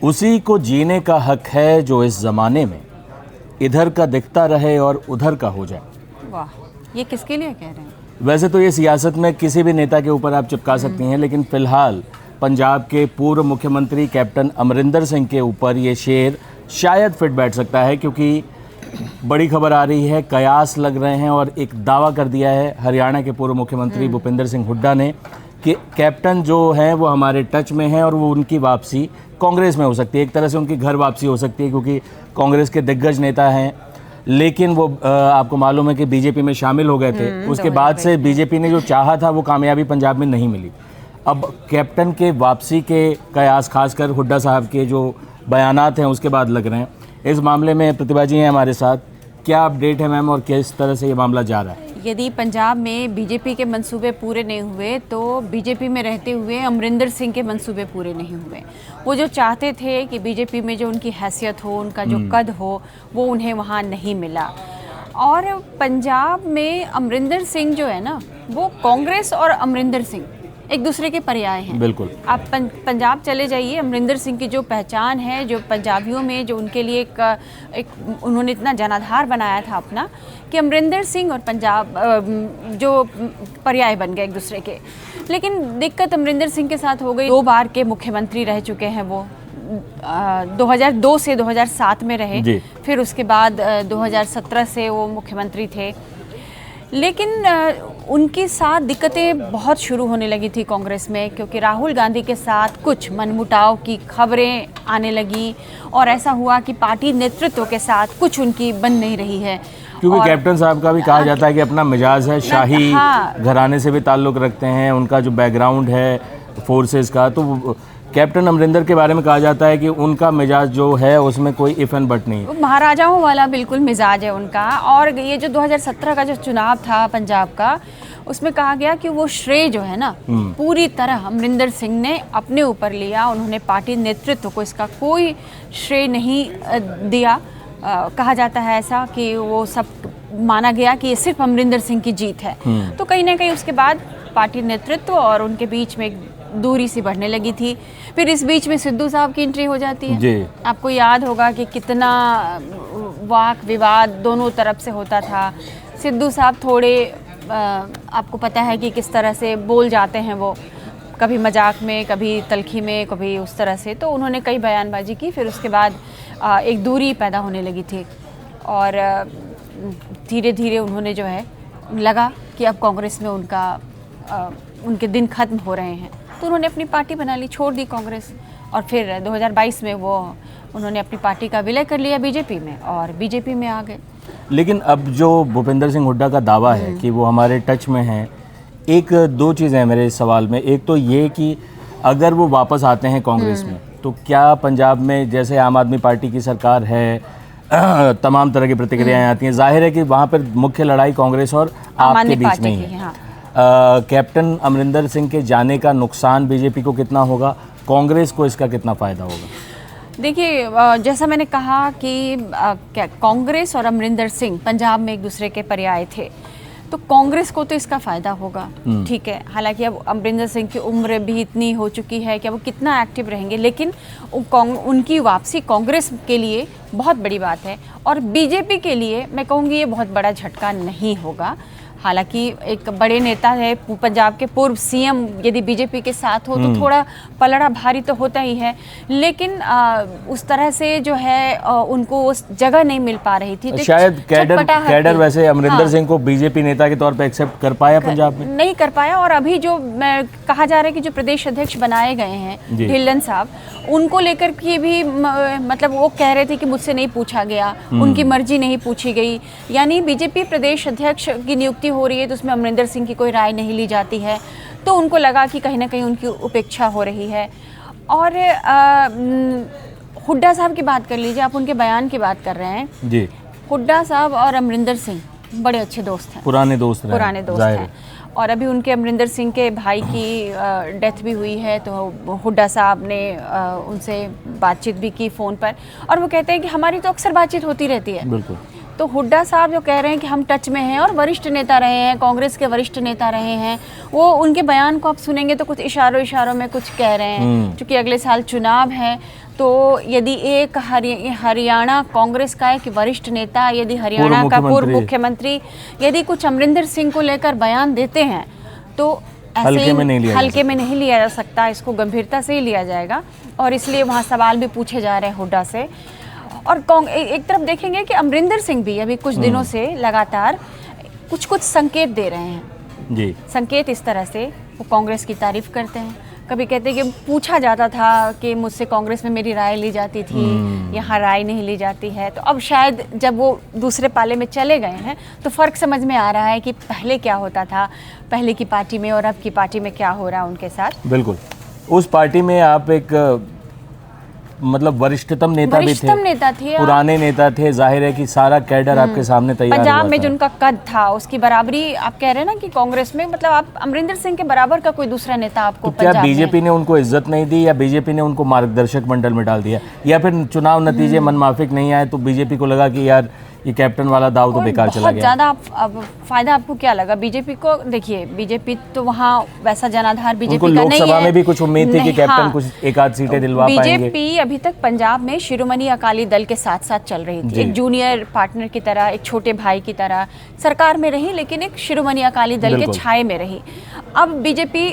उसी को जीने का हक है जो इस ज़माने में इधर का दिखता रहे और उधर का हो जाए। वाह, ये किसके लिए कह रहे हैं? वैसे तो ये सियासत में किसी भी नेता के ऊपर आप चिपका सकती हैं, लेकिन फ़िलहाल पंजाब के पूर्व मुख्यमंत्री कैप्टन अमरिंदर सिंह के ऊपर ये शेर शायद फिट बैठ सकता है, क्योंकि बड़ी खबर आ रही है, कयास लग रहे हैं और एक दावा कर दिया है हरियाणा के पूर्व मुख्यमंत्री भूपेंद्र सिंह हुड्डा ने कि कैप्टन जो हैं वो हमारे टच में हैं और वो उनकी वापसी कांग्रेस में हो सकती है। एक तरह से उनकी घर वापसी हो सकती है, क्योंकि कांग्रेस के दिग्गज नेता हैं, लेकिन वो आपको मालूम है कि बीजेपी में शामिल हो गए थे। उसके बाद से बीजेपी ने जो चाहा था वो कामयाबी पंजाब में नहीं मिली। अब कैप्टन के वापसी के कयास, खासकर हुड्डा साहब के जो बयानात हैं उसके बाद लग रहे हैं। इस मामले में प्रतिभा जी हैं हमारे साथ, क्या अपडेट है मैम और किस तरह से ये मामला जा रहा है? यदि पंजाब में बीजेपी के मंसूबे पूरे नहीं हुए तो बीजेपी में रहते हुए अमरिंदर सिंह के मंसूबे पूरे नहीं हुए। वो जो चाहते थे कि बीजेपी में जो उनकी हैसियत हो, उनका जो कद हो, वो उन्हें वहाँ नहीं मिला। और पंजाब में अमरिंदर सिंह जो है ना, वो कांग्रेस और अमरिंदर सिंह एक दूसरे के पर्याय हैं। बिल्कुल। आप पंजाब चले जाइए, अमरिंदर सिंह की जो पहचान है, जो पंजाबियों में जो उनके लिए एक उन्होंने इतना जनाधार बनाया था अपना, कि अमरिंदर सिंह और पंजाब जो पर्याय बन गए एक दूसरे के। लेकिन दिक्कत अमरिंदर सिंह के साथ हो गई, 2 बार के मुख्यमंत्री रह चुके हैं वो। 2002 से 2007 में रहे, फिर उसके बाद 2017 से वो मुख्यमंत्री थे। लेकिन उनके साथ दिक्कतें बहुत शुरू होने लगी थी कांग्रेस में, क्योंकि राहुल गांधी के साथ कुछ मनमुटाव की खबरें आने लगी और ऐसा हुआ कि पार्टी नेतृत्व के साथ कुछ उनकी बन नहीं रही है। क्योंकि कैप्टन साहब का भी कहा जाता है कि अपना मिजाज है, शाही घराने से भी ताल्लुक़ रखते हैं, उनका जो बैकग्राउंड है फोर्सेस का, तो कैप्टन अमरिंदर के बारे में कहा जाता है कि उनका मिजाज जो है उसमें कोई इफ एंड बट नहीं है। महाराजाओं वाला बिल्कुल मिजाज है उनका। और ये जो 2017 का जो चुनाव था पंजाब का, उसमें कहा गया कि वो श्रेय जो है ना, पूरी तरह अमरिंदर सिंह ने अपने ऊपर लिया। उन्होंने पार्टी नेतृत्व को इसका कोई श्रेय नहीं दिया। कहा जाता है ऐसा कि वो सब माना गया कि ये सिर्फ अमरिंदर सिंह की जीत है। तो कहीं ना कहीं उसके बाद पार्टी नेतृत्व और उनके बीच में एक दूरी सी बढ़ने लगी थी। फिर इस बीच में सिद्धू साहब की एंट्री हो जाती है। आपको याद होगा कि कितना वाक विवाद दोनों तरफ से होता था। सिद्धू साहब थोड़े आपको पता है कि किस तरह से बोल जाते हैं वो, कभी मजाक में, कभी तलखी में, कभी उस तरह से। तो उन्होंने कई बयानबाजी की, फिर उसके बाद एक दूरी पैदा होने लगी थी और धीरे धीरे उन्होंने जो है लगा कि अब कांग्रेस में उनके दिन खत्म हो रहे हैं, तो उन्होंने अपनी पार्टी बना ली, छोड़ दी कांग्रेस। और फिर 2022 में उन्होंने अपनी पार्टी का विलय कर लिया बीजेपी में और बीजेपी में आ गए। लेकिन अब जो भूपेंद्र सिंह हुड्डा का दावा है कि वो हमारे टच में हैं, एक दो चीज़ें हैं मेरे सवाल में। एक तो ये कि अगर वो वापस आते हैं कांग्रेस में, तो क्या पंजाब में जैसे आम आदमी पार्टी की सरकार है, तमाम तरह की प्रतिक्रियाएं आती हैं, जाहिर है कि वहाँ पर मुख्य लड़ाई कांग्रेस और आपके बीच में ही है। कैप्टन अमरिंदर सिंह के जाने का नुकसान बीजेपी को कितना होगा, कांग्रेस को इसका कितना फ़ायदा होगा? देखिए, जैसा मैंने कहा कि कांग्रेस और अमरिंदर सिंह पंजाब में एक दूसरे के पर्याय थे, तो कांग्रेस को तो इसका फ़ायदा होगा, ठीक है। हालांकि अब अमरिंदर सिंह की उम्र भी इतनी हो चुकी है कि अब वो कितना एक्टिव रहेंगे, लेकिन उनकी वापसी कांग्रेस के लिए बहुत बड़ी बात है। और बीजेपी के लिए मैं कहूँगी ये बहुत बड़ा झटका नहीं होगा। हालांकि एक बड़े नेता है, पंजाब के पूर्व सीएम यदि बीजेपी के साथ हो तो थोड़ा पलड़ा भारी तो होता ही है, लेकिन उस तरह से जो है उनको उस जगह नहीं मिल पा रही थी। तो शायद कैडर वैसे अमरिंदर सिंह को बीजेपी नेता के तौर पे एक्सेप्ट कर पाया पंजाब में? नहीं कर पाया। और अभी जो कहा जा रहा है कि जो प्रदेश अध्यक्ष बनाए गए हैं ढिल्लन साहब, उनको लेकर के भी मतलब वो कह रहे थे कि मुझसे नहीं पूछा गया, उनकी मर्जी नहीं पूछी गई। यानी बीजेपी प्रदेश अध्यक्ष की नियुक्ति हो रही है तो उसमें अमरिंदर सिंह की कोई राय नहीं ली जाती है, तो उनको लगा कि कहीं ना कहीं उनकी उपेक्षा हो रही है। और हुड्डा साहब की बात कर लीजिए, आप उनके बयान की बात कर रहे हैं जी। हुड्डा साहब और अमरिंदर सिंह बड़े अच्छे दोस्त हैं, पुराने दोस्त हैं। और अभी उनके अमरिंदर सिंह के भाई की डेथ भी हुई है, तो हुड्डा साहब ने उनसे बातचीत भी की फ़ोन पर, और वो कहते हैं कि हमारी तो अक्सर बातचीत होती रहती है। बिल्कुल। तो हुड्डा साहब जो कह रहे हैं कि हम टच में हैं और वरिष्ठ नेता रहे हैं, कांग्रेस के वरिष्ठ नेता रहे हैं, वो उनके बयान को आप सुनेंगे तो कुछ इशारों में कुछ कह रहे हैं। क्योंकि अगले साल चुनाव है, तो यदि एक हरियाणा कांग्रेस का एक वरिष्ठ नेता यदि हरियाणा का पूर्व मुख्यमंत्री यदि कुछ अमरिंदर सिंह को लेकर बयान देते हैं तो हल्के में नहीं लिया जा सकता, इसको गंभीरता से ही लिया जाएगा। और इसलिए वहाँ सवाल भी पूछे जा रहे हैं हुड्डा से। और एक तरफ देखेंगे कि अमरिंदर सिंह भी अभी कुछ दिनों से लगातार कुछ संकेत दे रहे हैं जी। संकेत इस तरह से वो कांग्रेस की तारीफ करते हैं, कभी कहते हैं कि पूछा जाता था कि मुझसे कांग्रेस में मेरी राय ली जाती थी, यहाँ राय नहीं ली जाती है। तो अब शायद जब वो दूसरे पाले में चले गए हैं तो फ़र्क समझ में आ रहा है कि पहले क्या होता था, पहले की पार्टी में और अब की पार्टी में क्या हो रहा है उनके साथ। बिल्कुल, उस पार्टी में आप एक मतलब वरिष्ठतम नेता भी थे, पुराने नेता थे, जाहिर है कि सारा कैडर आपके सामने तैयार पंजाब में जो उनका कद था उसकी बराबरी आप कह रहे हैं ना कि कांग्रेस में, मतलब आप अमरिंदर सिंह के बराबर का कोई दूसरा नेता आपको तो क्या बीजेपी ने उनको इज्जत नहीं दी या बीजेपी ने उनको मार्गदर्शक मंडल में डाल दिया, या फिर चुनाव नतीजे मनमाफिक नहीं आए तो बीजेपी को लगा कि यार ये कैप्टन वाला दाव तो बेकार चला गया। ज़्यादा अब फायदा आपको क्या लगा बीजेपी को? देखिए बीजेपी तो वहाँ वैसा जनाधार बीजेपी का नहीं है। लोकसभा में भी कुछ उम्मीद थी कि कैप्टन कुछ एक आध सीटें दिलवा पाएंगे। बीजेपी अभी तक पंजाब में शिरोमणि अकाली दल के साथ साथ चल रही थी, एक जूनियर पार्टनर की तरह, एक छोटे भाई की तरह सरकार में रही, लेकिन एक शिरोमणि अकाली दल के छाये में रही। अब बीजेपी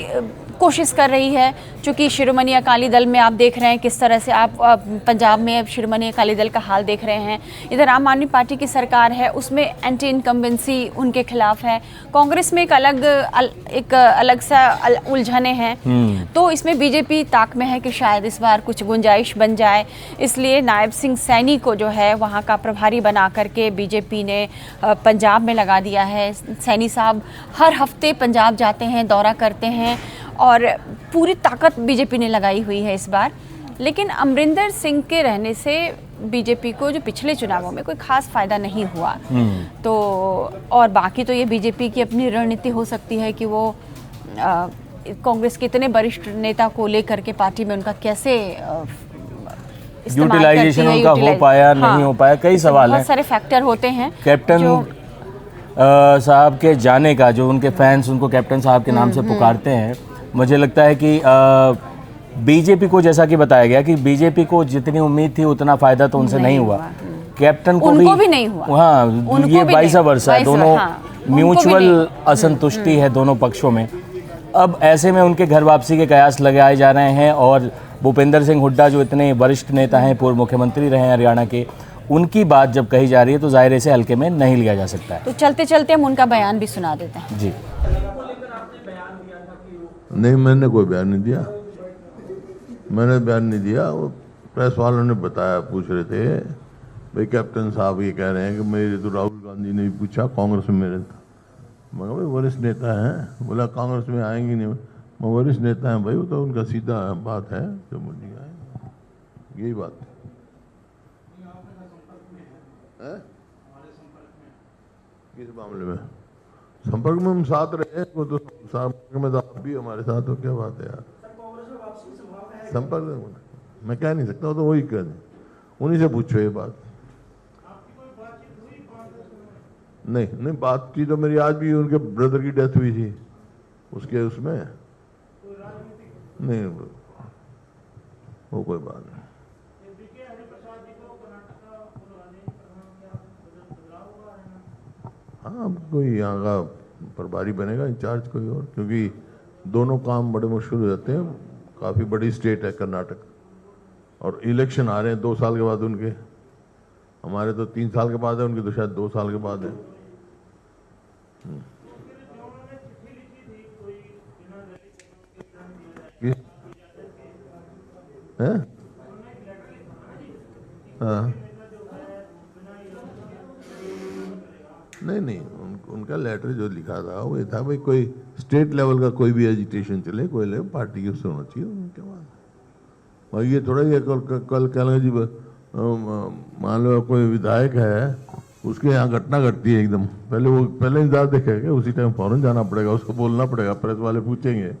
कोशिश कर रही है, चूंकि शिरोमणि अकाली दल में आप देख रहे हैं किस तरह से आप पंजाब में शिरोमणि अकाली दल का हाल देख रहे हैं। इधर आम आदमी पार्टी की सरकार है, उसमें एंटी इनकम्बेंसी उनके खिलाफ है। कांग्रेस में एक अलग सा उलझने हैं। तो इसमें बीजेपी ताक में है कि शायद इस बार कुछ गुंजाइश बन जाए, इसलिए नायब सिंह सैनी को जो है वहाँ का प्रभारी बना करके बीजेपी ने पंजाब में लगा दिया है। सैनी साहब हर हफ्ते पंजाब जाते हैं, दौरा करते हैं और पूरी ताकत बीजेपी ने लगाई हुई है इस बार। लेकिन अमरिंदर सिंह के रहने से बीजेपी को जो पिछले चुनावों में कोई खास फायदा नहीं हुआ। तो और बाकी तो ये बीजेपी की अपनी रणनीति हो सकती है कि वो कांग्रेस के इतने वरिष्ठ नेता को लेकर के पार्टी में उनका कैसे यूटिलाइजेशन उनका हो पाया, नहीं हो पाया, कई सवाल हैं, बहुत सारे फैक्टर होते हैं। कैप्टन साहब के जाने का जो उनके फैंस उनको कैप्टन साहब के नाम से पुकारते हैं, मुझे लगता है कि बीजेपी को, जैसा कि बताया गया कि बीजेपी को जितनी उम्मीद थी उतना फायदा तो उनसे नहीं हुआ। कैप्टन को भी नहीं हुआ। हाँ, ये वाइस वर्सा है, दोनों म्यूचुअल असंतुष्टि है दोनों पक्षों में। अब ऐसे में उनके घर वापसी के कयास लगाए जा रहे हैं और भूपेंद्र सिंह हुड्डा जो इतने वरिष्ठ नेता हैं, पूर्व मुख्यमंत्री रहे हैं हरियाणा के, उनकी बात जब कही जा रही है तो जाहिर से हल्के में नहीं लिया जा सकता है। तो चलते चलते हम उनका बयान भी सुना देते हैं। जी। नहीं, मैंने कोई बयान नहीं दिया, मैंने बयान नहीं दिया। वो प्रेस वालों ने बताया, पूछ रहे थे भाई कैप्टन साहब ये कह रहे हैं कि मेरे तो राहुल गांधी ने भी पूछा कांग्रेस में मेरे था। मैं भाई वरिष्ठ नेता हैं, बोला कांग्रेस में आएंगे नहीं, मैं वरिष्ठ नेता हैं भाई, वो तो उनका सीधा बात है, जो मुझे आए यही बात है। किस मामले में संपर्क में हम साथ रहे, वो तो संपर्क में तो आप भी हमारे साथ हो, क्या बात है यार। संपर्क मैं कह नहीं सकता, वो तो वही कह दें, उन्हीं से पूछो ये बात। नहीं, बात की तो मेरी आज भी उनके ब्रदर की डेथ हुई थी, उसके उसमें नहीं, वो कोई बात नहीं। हाँ, कोई यहाँ का प्रभारी बनेगा, इंचार्ज कोई और, क्योंकि दोनों काम बड़े मुश्किल हो जाते हैं। काफ़ी बड़ी स्टेट है कर्नाटक, और इलेक्शन आ रहे हैं 2 साल के बाद उनके, हमारे तो 3 साल के बाद है, उनके तो शायद 2 साल के बाद है। हाँ, नहीं, उनका लेटर जो लिखा था वो ये था भाई कोई स्टेट लेवल का कोई भी एजिटेशन चले, कोई ले पार्टी की उससे होना चाहिए, उनके बाद। और ये थोड़ा ही कल कहेंगे जी, मान लो कोई विधायक है, उसके यहाँ घटना घटती है एकदम, पहले इंतजार देखेगा, उसी टाइम फौरन जाना पड़ेगा, उसको बोलना पड़ेगा, प्रेस वाले पूछेंगे